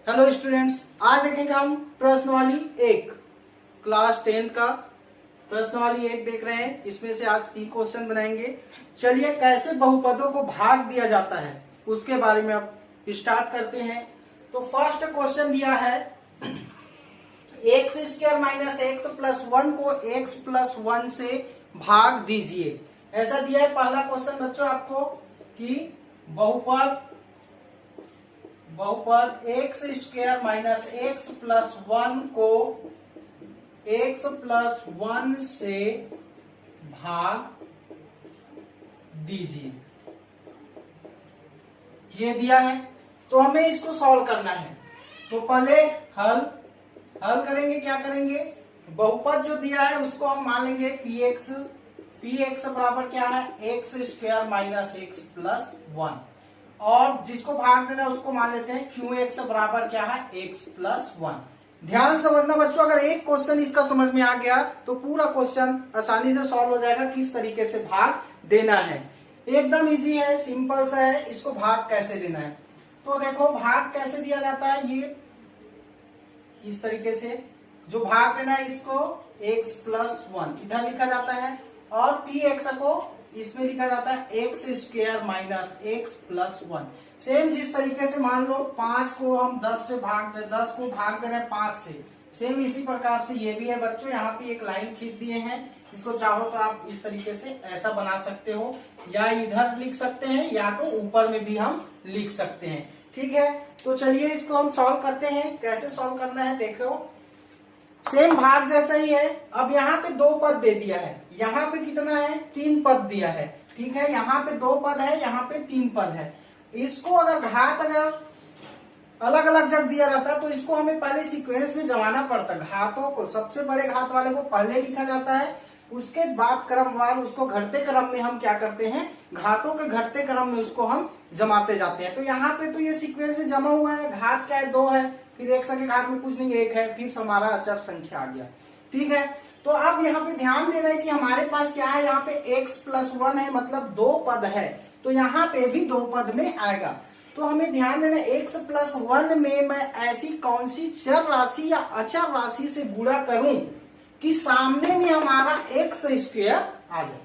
Hello students, आज देखेंगे हम प्रश्नवाली 1 क्लास 10 का प्रश्नवाली 1 देख रहे हैं। इसमें से आज 3 क्वेश्चन बनाएंगे। चलिए कैसे बहुपदों को भाग दिया जाता है उसके बारे में अब स्टार्ट करते हैं। तो फर्स्ट क्वेश्चन दिया है x square minus x plus 1 को एक्स प्लस 1 से भाग दीजिए। ऐसा दिया है पहला क्वेश्चन बच्चों आपको कि बहुपद x square minus x plus 1 को एक्स प्लस 1 से भाग दीजिए। ये दिया है तो हमें इसको सॉल्व करना है। तो पहले हल करेंगे। क्या करेंगे? बहुपद जो दिया है उसको हम मान लेंगे पी एक्स बराबर क्या है x square minus x plus 1 और जिसको भाग देना है उसको मान लेते हैं क्यू एक्स बराबर क्या है एक्स प्लस 1। ध्यान समझना बच्चों, अगर एक क्वेश्चन इसका समझ में आ गया तो पूरा क्वेश्चन आसानी से सॉल्व हो जाएगा। किस तरीके से भाग देना है एकदम इजी है, सिंपल सा है। इसको भाग कैसे देना है तो देखो भाग कैसे दिया जाता है। ये इस तरीके से जो भाग देना है इसको x प्लस 1 इधर लिखा जाता है और पी एक्स को इसमें लिखा जाता है x square minus x plus 1। Same जिस तरीके से मान लो 5 को हम 10 से भाग दे 10 को भाग दे रहे हैं 5 से, सेम इसी प्रकार से ये भी है बच्चों। यहाँ पे एक लाइन खींच दिए हैं, इसको चाहो तो आप इस तरीके से ऐसा बना सकते हो या इधर लिख सकते हैं या तो ऊपर में भी हम लिख सकते हैं। ठीक है, तो चलिए इसको हम सॉल्व करते हैं। कैसे सॉल्व करना है देखो, सेम भाग जैसा ही है। अब यहाँ पे 2 पद दे दिया है, यहाँ पे कितना है 3 पद दिया है। ठीक है, यहाँ पे 2 पद है, यहाँ पे 3 पद है। इसको अगर घात अगर अलग अलग जब दिया रहता तो इसको हमें पहले सीक्वेंस में जमाना पड़ता। घातों को सबसे बड़े घात वाले को पहले लिखा जाता है, उसके बाद क्रमवार उसको घटते क्रम में हम क्या करते हैं, घातों के घटते क्रम में उसको हम जमाते जाते हैं। तो यहाँ पे तो ये सीक्वेंस में जमा हुआ है। घात क्या है 2 है, फिर एक के घात में कुछ नहीं 1 है, फिर हमारा अचर संख्या आ गया। ठीक है, तो अब यहाँ पे ध्यान देना है कि हमारे पास क्या है, यहाँ पे x प्लस 1 है, मतलब 2 पद है, तो यहाँ पे भी 2 पद में आएगा। तो हमें ध्यान देना x प्लस 1 में मैं ऐसी कौन सी चर राशि या अचर राशि से गुणा करूं कि सामने में हमारा एक्स स्क्वायर आ जाए।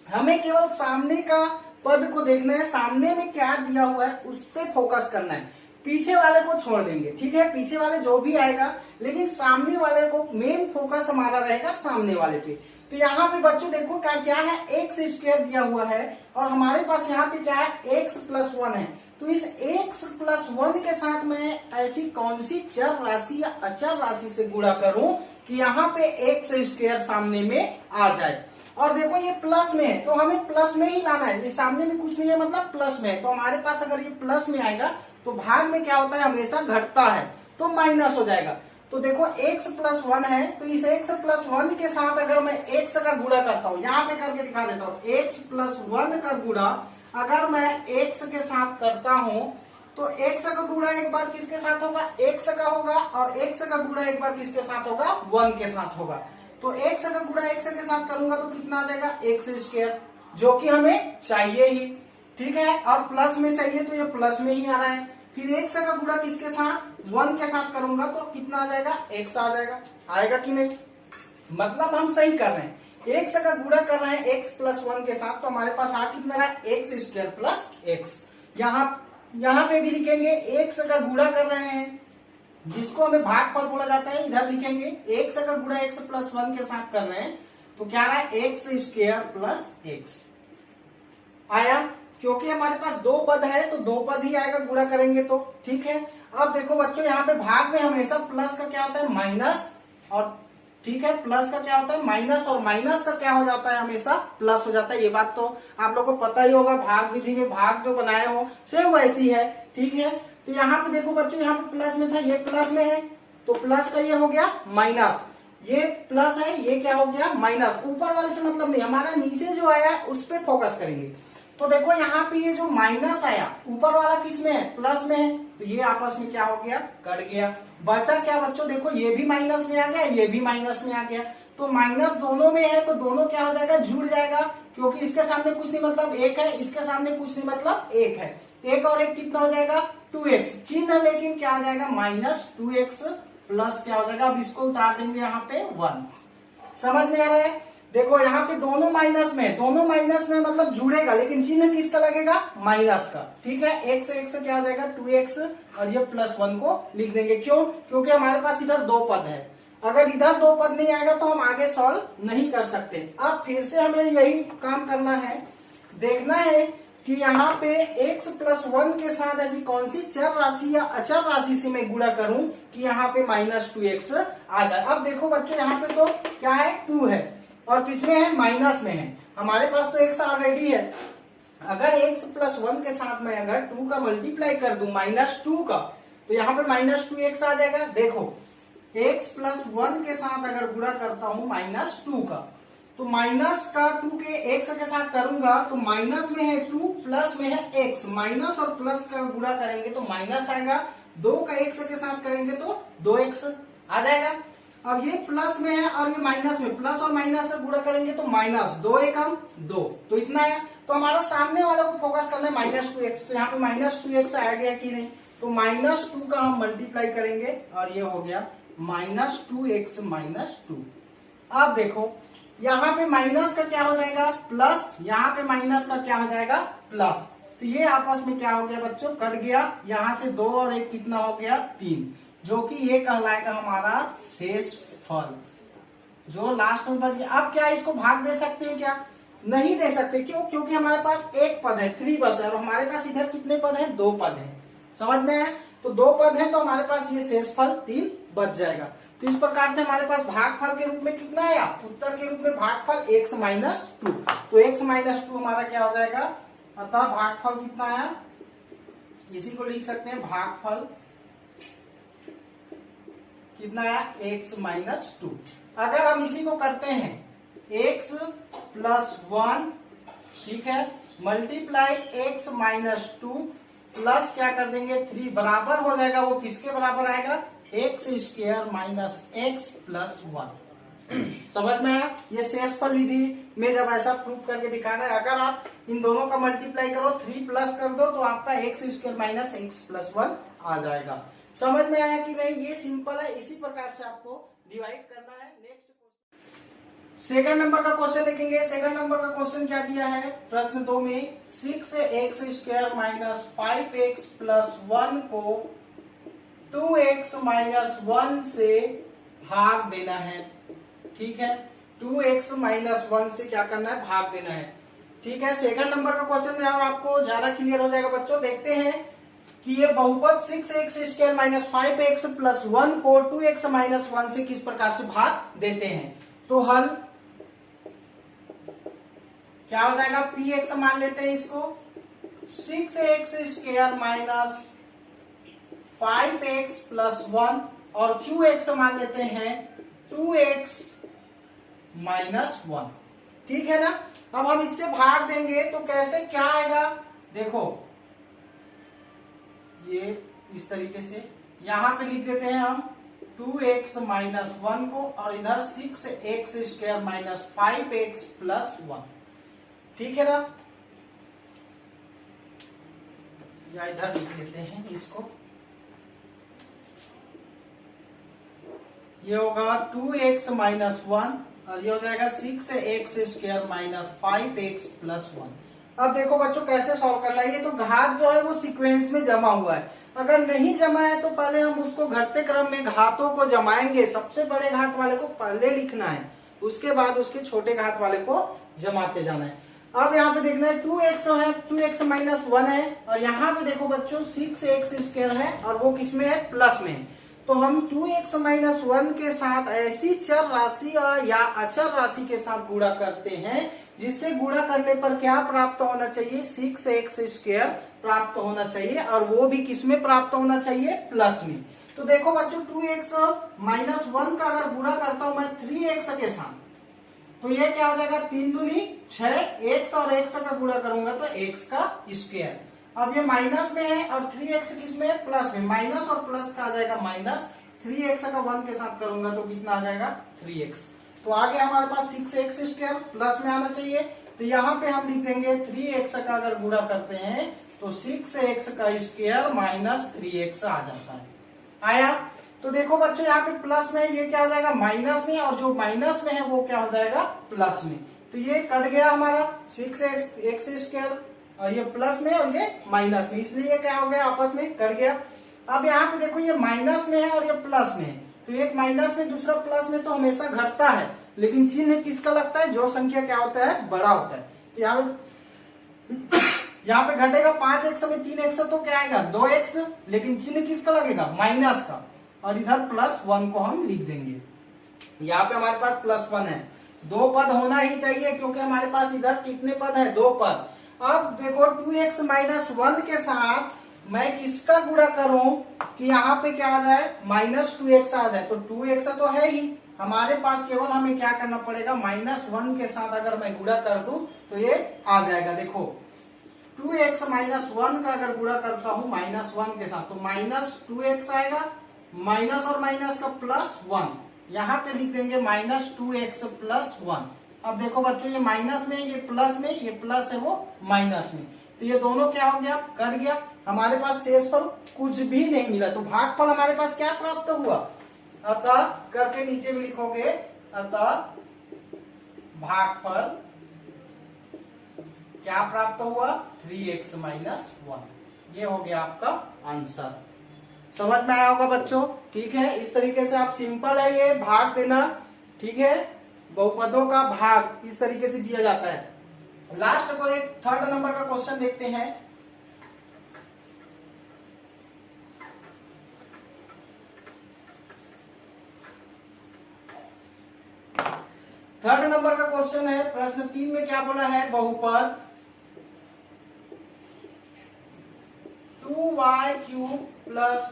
हमें केवल सामने का पद को देखना है, सामने में क्या दिया हुआ है उस पर फोकस करना है। पीछे वाले को छोड़ देंगे। ठीक है, पीछे वाले जो भी आएगा, लेकिन सामने वाले को मेन फोकस हमारा रहेगा सामने वाले पे। तो यहाँ पे बच्चों देखो क्या है, एक्स स्क्वायर दिया हुआ है और हमारे पास यहाँ पे क्या है एक्स प्लस 1 है। तो इस x प्लस 1 के साथ मैं ऐसी कौन सी चर राशि या अचर राशि से गुणा करूं कि यहाँ पे एक्स स्क्वायर सामने में आ जाए। और देखो ये प्लस में है तो हमें प्लस में ही लाना है, ये सामने में कुछ नहीं है मतलब प्लस में है। तो हमारे पास अगर ये प्लस में आएगा तो भाग में क्या होता है, हमेशा घटता है, तो माइनस हो जाएगा। तो देखो x प्लस 1 है, तो इस x प्लस 1 के साथ अगर मैं x का गुणा करता हूँ, यहाँ पे करके दिखा देता हूँ, x प्लस 1 का गुणा अगर मैं x के साथ करता हूं तो x का गुणा एक बार किसके साथ होगा, x का होगा, और x का गुणा एक बार किसके साथ होगा, 1 के साथ होगा। तो x का गुणा x के साथ करूंगा तो कितना आ जाएगा एक्स स्क्वायर, जो कि हमें चाहिए ही। ठीक है, और प्लस में चाहिए तो ये प्लस में ही आ रहा है। फिर x का गुणा किसके साथ, 1 के साथ करूंगा तो कितना आ जाएगा, x आ जाएगा। आएगा कि नहीं, मतलब हम सही कर रहे हैं। x का गुणा कर रहे हैं x प्लस 1 के साथ, तो हमारे पास आ कितना रहा है एक्स स्क्वायर प्लस एक्स। यहाँ पे भी लिखेंगे x का गुणा कर रहे हैं, जिसको हमें भागफल बोला जाता है, इधर लिखेंगे x का गुणा x प्लस 1 के साथ कर रहे हैं तो क्या रहा है एक्स स्क्वायर प्लस एक्स आया। क्योंकि हमारे पास 2 पद है तो 2 पद ही आएगा गुणा करेंगे तो। ठीक है, अब देखो बच्चों यहाँ पे भाग में हमेशा प्लस का क्या होता है माइनस, और ठीक है प्लस का क्या होता है माइनस, और माइनस का क्या हो जाता है हमेशा प्लस हो जाता है। ये बात तो आप लोगों को पता ही होगा, भाग विधि में भाग जो बनाए हो सेम वैसी है। ठीक है, तो यहाँ पे देखो बच्चों, यहाँ पे प्लस में था, ये प्लस में है तो प्लस का ये हो गया माइनस, ये प्लस है ये क्या हो गया माइनस। ऊपर वाले से मतलब नहीं, हमारा नीचे जो आया है उस पर फोकस करेंगे। तो देखो यहाँ पे ये जो माइनस आया ऊपर वाला किस में है, प्लस में है, तो ये आपस में क्या हो गया, कट गया। बचा क्या बच्चों, देखो ये भी माइनस में आ गया, ये भी माइनस में आ गया, तो माइनस दोनों में है तो दोनों क्या हो जाएगा, जुड़ जाएगा। क्योंकि इसके सामने कुछ नहीं मतलब 1 है, इसके सामने कुछ नहीं मतलब 1 है, 1 और 1 कितना हो जाएगा 2x, चिन्ह लेकिन क्या आ जाएगा माइनस 2x प्लस क्या हो जाएगा, अब इसको उतार देंगे यहाँ पे 1। समझ में आ रहा है? देखो यहाँ पे दोनों माइनस में मतलब जुड़ेगा, लेकिन चिन्ह किसका लगेगा, माइनस का। ठीक है, x से x क्या हो जाएगा 2x और ये +1 को लिख देंगे। क्यों? क्योंकि हमारे पास इधर दो पद है, अगर इधर दो पद नहीं आएगा तो हम आगे सॉल्व नहीं कर सकते। अब फिर से हमें यही काम करना है, देखना है कि यहाँ पे x + 1 के साथ ऐसी कौन सी चर राशि या अचर राशि से मैं गुणा करूं कि यहाँ पे -2x आ जाए। अब देखो बच्चों, यहाँ पे तो क्या है 2 है और किसमें है, माइनस में है। हमारे पास तो x ऑलरेडी है, अगर x + 1 के साथ में अगर 2 का मल्टीप्लाई कर दूं -2 का, तो यहाँ पे -2x आ जाएगा। देखो x + 1 के साथ अगर गुणा करता हूं -2 का, तो माइनस का 2 के x के साथ करूंगा तो माइनस में है 2 प्लस में है x, माइनस और प्लस का गुणा करेंगे तो माइनस आएगा, 2 का x के साथ करेंगे तो 2x आ जाएगा। अब ये प्लस में है और ये माइनस में, प्लस और माइनस का गुणा करेंगे तो माइनस, 2 एकम 2, तो इतना है। तो हमारा सामने वाला को फोकस करना है -2x, तो यहाँ पे -2x आ गया कि नहीं, तो -2 का हम मल्टीप्लाई करेंगे और ये हो गया -2x - 2। अब देखो यहाँ पे माइनस का क्या हो जाएगा प्लस, यहाँ पे माइनस का क्या हो जाएगा प्लस, तो ये आपस में क्या हो गया बच्चों, कट गया। यहाँ से 2 और 1 कितना हो गया 3, जो कि ये कहलाएगा हमारा शेष फल, जो लास्ट में बच गया। अब क्या इसको भाग दे सकते हैं क्या, नहीं दे सकते। क्यों? क्योंकि हमारे पास एक पद है 3 बस है और हमारे पास इधर कितने पद है, 2 पद है। समझ में है? तो 2 पद है तो हमारे पास ये शेष फल 3 बच जाएगा। तो इस प्रकार से हमारे पास भागफल के रूप में कितना आया, उत्तर के रूप में भागफल x - 2, तो x - 2 हमारा क्या हो जाएगा, अतः भागफल कितना आया, इसी को लिख सकते हैं भागफल कितना आया x - 2। अगर हम इसी को करते हैं x + 1, ठीक है, मल्टीप्लाई x - 2 प्लस क्या कर देंगे 3, बराबर हो जाएगा, वो किसके बराबर आएगा, x² - x + 1। समझ में आया? ये शेषफल विधि में जब ऐसा प्रूफ करके दिखाना है, अगर आप इन दोनों का मल्टीप्लाई करो 3 प्लस कर दो तो आपका x² - x + 1 आ जाएगा। समझ में आया कि नहीं? ये सिंपल है, इसी प्रकार से आपको डिवाइड करना है। नेक्स्ट सेकंड नंबर का क्वेश्चन देखेंगे। सेकंड नंबर का क्वेश्चन क्या दिया है प्रश्न 2 में, 6x² - 5x + 1 को 2x - 1 से भाग देना है। ठीक है, 2x - 1 से क्या करना है, भाग देना है। ठीक है, सेकंड नंबर का क्वेश्चन में और आपको ज्यादा क्लियर हो जाएगा बच्चों। देखते हैं कि ये बहुपद 6x² - 5x + 1 को 2x - 1 से किस प्रकार से भाग देते हैं। तो हल क्या हो जाएगा, px मान लेते हैं इसको, 6x² - 5x + 1 और qx मान लेते हैं 2x - 1। ठीक है ना। अब हम इससे भाग देंगे तो कैसे क्या आएगा, देखो ये इस तरीके से यहां पे लिख देते हैं हम 2x - 1 को और इधर 6x² - 5x + 1। ठीक है ना, या इधर लिख देते हैं इसको, ये होगा 2x - 1 और ये हो जाएगा 6x² - 5x + 1। अब देखो बच्चों कैसे सॉल्व करना है, ये तो घात जो है वो सीक्वेंस में जमा हुआ है, अगर नहीं जमा है तो पहले हम उसको घटते क्रम में घातों को जमाएंगे। सबसे बड़े घात वाले को पहले लिखना है, उसके बाद उसके छोटे घात वाले को जमाते जाना है। अब यहाँ पे देखना है 2x है, 2x - 1 है और यहाँ पे देखो बच्चों 6x² है और वो किसमें है, प्लस में। तो हम 2x - 1 के साथ ऐसी चर राशि या अचर राशि के साथ गुणा करते हैं जिससे गुणा करने पर क्या प्राप्त होना चाहिए, 6x² प्राप्त होना चाहिए और वो भी किसमें प्राप्त होना चाहिए, प्लस में। तो देखो बच्चों 2x - 1 का अगर गुणा करता हूं मैं 3x के साथ, तो ये क्या हो जाएगा, 3 दूनी 6, x और x का गुणा करूंगा तो x का स्क्वायर। अब ये माइनस में है और 3x किस में है, प्लस में, माइनस और प्लस का आ जाएगा माइनस, 3x का 1 के साथ करूंगा तो कितना आ जाएगा 3x। तो आगे हमारे पास 6x² प्लस में आना चाहिए, तो यहाँ पे हम लिख देंगे 3x का अगर गुणा करते हैं तो 6x का स्क्वायर माइनस 3x आ जाता है। आया? तो देखो बच्चों यहाँ पे प्लस में, ये क्या हो जाएगा माइनस में, और जो माइनस में है वो क्या हो जाएगा प्लस में। तो ये कट गया हमारा 6x स्क्वायर, और ये प्लस में और ये माइनस में, इसलिए क्या हो गया आपस में कट गया। अब यहाँ पे देखो ये माइनस में है और ये प्लस में है, तो एक माइनस में दूसरा प्लस में तो हमेशा घटता है, लेकिन चिन्ह किसका लगता है, जो संख्या क्या होता है बड़ा होता है। तो यहाँ पे घटेगा 5x में 3x तो क्या आएगा 2x, लेकिन चिन्ह किसका लगेगा माइनस का, और इधर +1 को हम लिख देंगे। यहाँ पे हमारे पास +1 है, 2 पद होना ही चाहिए क्योंकि हमारे पास इधर कितने पद है 2 पद। अब देखो 2x - 1 के साथ मैं किसका गुणा करूं कि यहाँ पे क्या आ जाए -2x आ जाए, तो 2x तो है ही हमारे पास, केवल हमें क्या करना पड़ेगा -1 के साथ अगर मैं गुणा कर दूं तो ये आ जाएगा। देखो 2x - 1 का अगर गुणा करता हूं -1 के साथ तो -2x आएगा, माइनस और माइनस का +1, यहाँ पे लिख देंगे -2x + 1। अब देखो बच्चों ये माइनस में, ये प्लस में, ये प्लस है वो माइनस में, तो ये दोनों क्या हो गया कट गया, हमारे पास शेषफल कुछ भी नहीं मिला, तो भागफल हमारे पास क्या प्राप्त हुआ, अतः करके नीचे भी लिखोगे, अतः भागफल क्या प्राप्त हुआ 3x - 1। ये हो गया आपका आंसर। समझ में आया होगा बच्चों, ठीक है। इस तरीके से आप सिंपल है ये भाग देना, ठीक है, बहुपदों का भाग इस तरीके से दिया जाता है। लास्ट को एक 3rd नंबर का क्वेश्चन देखते हैं। थर्ड नंबर का क्वेश्चन है, प्रश्न 3 में क्या बोला है, बहुपद 2y³ +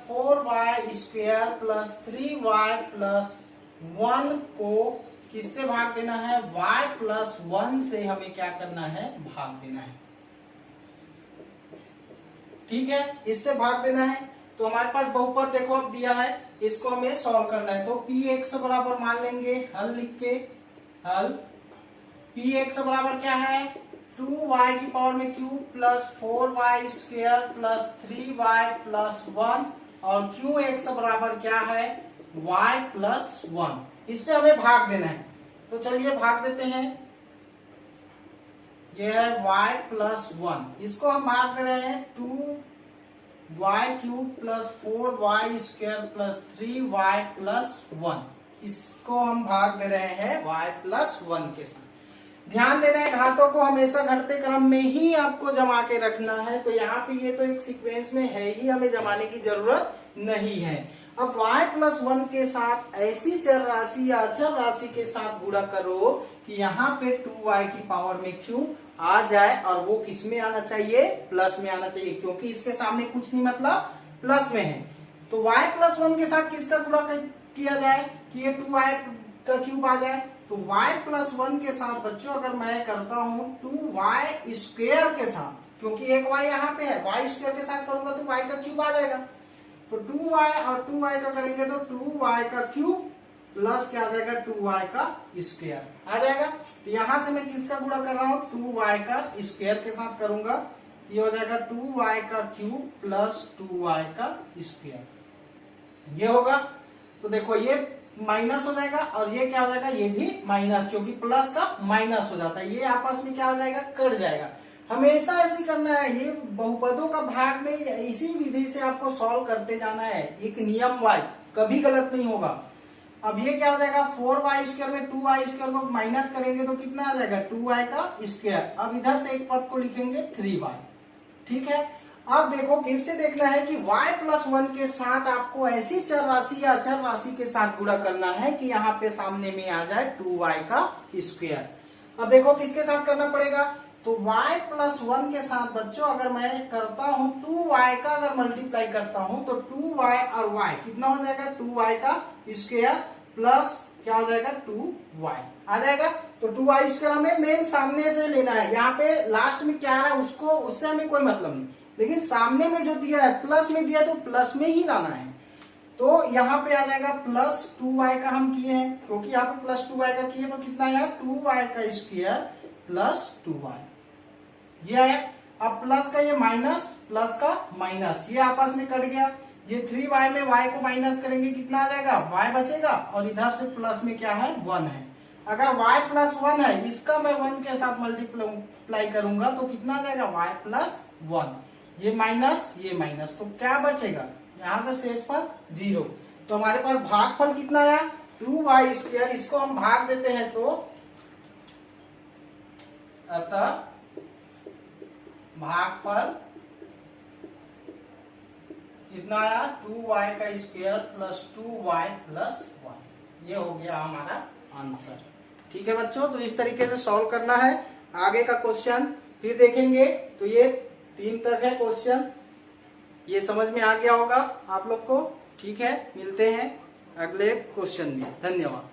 4y² + 3y + 1 को किससे भाग देना है, y + 1 से हमें क्या करना है भाग देना है, ठीक है, इससे भाग देना है। तो हमारे पास बहुपद देखो अब दिया है, इसको हमें सॉल्व करना है। तो px बराबर मान लेंगे, हल लिख के, हल px बराबर क्या है 2y³ + 4y² + 3y + 1, और qx बराबर क्या है y + 1, इससे हमें भाग देना है। तो चलिए भाग देते हैं, ये है y + 1, इसको हम भाग दे रहे हैं 2y³ + 4y² + 3y + 1, इसको हम भाग दे रहे हैं y + 1 के साथ। ध्यान देना है घातों को हमेशा घटते क्रम में ही आपको जमा के रखना है, तो यहाँ पे ये तो एक सीक्वेंस में है ही, हमें जमाने की जरूरत नहीं है। अब y + 1 के साथ ऐसी चर राशि या अचर राशि के साथ गुणा करो कि यहाँ पे 2y की पावर में q आ जाए, और वो किस में आना चाहिए प्लस में आना चाहिए, क्योंकि इसके सामने कुछ नहीं मतलब प्लस में है। तो y + 1 के साथ किसका गुणा किया जाए कि ये 2y का क्यूब आ जाए, तो y + 1 के साथ बच्चों अगर मैं करता हूं 2y² के साथ, क्योंकि एक y यहाँ पे है, y² के साथ करूंगा तो y का क्यूब आ जाएगा, तो 2y और 2y का करेंगे तो 2y का क्यूब प्लस क्या आ जाएगा 2y का स्क्वायर आ जाएगा। तो यहां से मैं किसका गुणा कर रहा हूं 2y का स्क्वायर के साथ करूंगा, ये हो जाएगा 2y का क्यूब प्लस 2y का स्क्वायर, ये होगा। तो देखो ये माइनस हो जाएगा और ये क्या हो जाएगा, ये भी माइनस, क्योंकि प्लस का माइनस हो जाता है, ये आपस में क्या हो जाएगा कट जाएगा। हमेशा ऐसे करना है, ये बहुपदों का भाग में इसी विधि से आपको सॉल्व करते जाना है, एक नियम वाइज, कभी गलत नहीं होगा। अब ये क्या हो जाएगा 4y² में 2y² को माइनस करेंगे तो कितना आ जाएगा 2y का स्क्वायर। अब इधर से एक पद को लिखेंगे 3y, ठीक है। अब देखो फिर से देखना है कि y + 1 के साथ आपको ऐसी चर राशि या अचर राशि के साथ गुणा करना है कि यहाँ पे सामने में आ जाए 2y का स्क्वायर। अब देखो किसके साथ करना पड़ेगा, तो y + 1 के साथ बच्चों अगर मैं करता हूं 2y का अगर मल्टीप्लाई करता हूं तो 2y और y कितना हो जाएगा 2y का स्क्वायर प्लस क्या हो जाएगा 2y आ जाएगा। तो 2y² हमें मेन सामने से लेना है, यहाँ पे लास्ट में क्या आ रहा है उसको, उससे हमें कोई मतलब नहीं, लेकिन सामने में जो दिया है प्लस में दिया तो प्लस में ही लाना है। तो यहाँ पे आ जाएगा प्लस 2y का हम किए हैं, क्योंकि यहाँ पे प्लस 2y का किए तो कितना आया 2y का स्क्वायर प्लस 2y, ये आया। अब प्लस का ये माइनस, प्लस का माइनस, ये आपस में कट गया। ये 3y में y को माइनस करेंगे कितना आ जाएगा, y बचेगा, और इधर से प्लस में क्या है, 1 है। अगर y प्लस 1 है, इसका मैं 1 के साथ मल्टीप्लाई करूंगा तो कितना आ जाएगा, y प्लस 1। ये माइनस, तो क्या बचेगा, यहां से शेष पर 0। तो हमारे पास भागफल कितना आया, 2y²। इसको हम भाग देते हैं तो अतः भागफल कितना आया, 2y² प्लस 2y प्लस 1। ये हो गया हमारा आंसर। ठीक है बच्चों, तो इस तरीके से सॉल्व करना है। आगे का क्वेश्चन फिर देखेंगे। तो ये 3 तक है क्वेश्चन, ये समझ में आ गया होगा आप लोग को। ठीक है, मिलते हैं अगले क्वेश्चन में। धन्यवाद।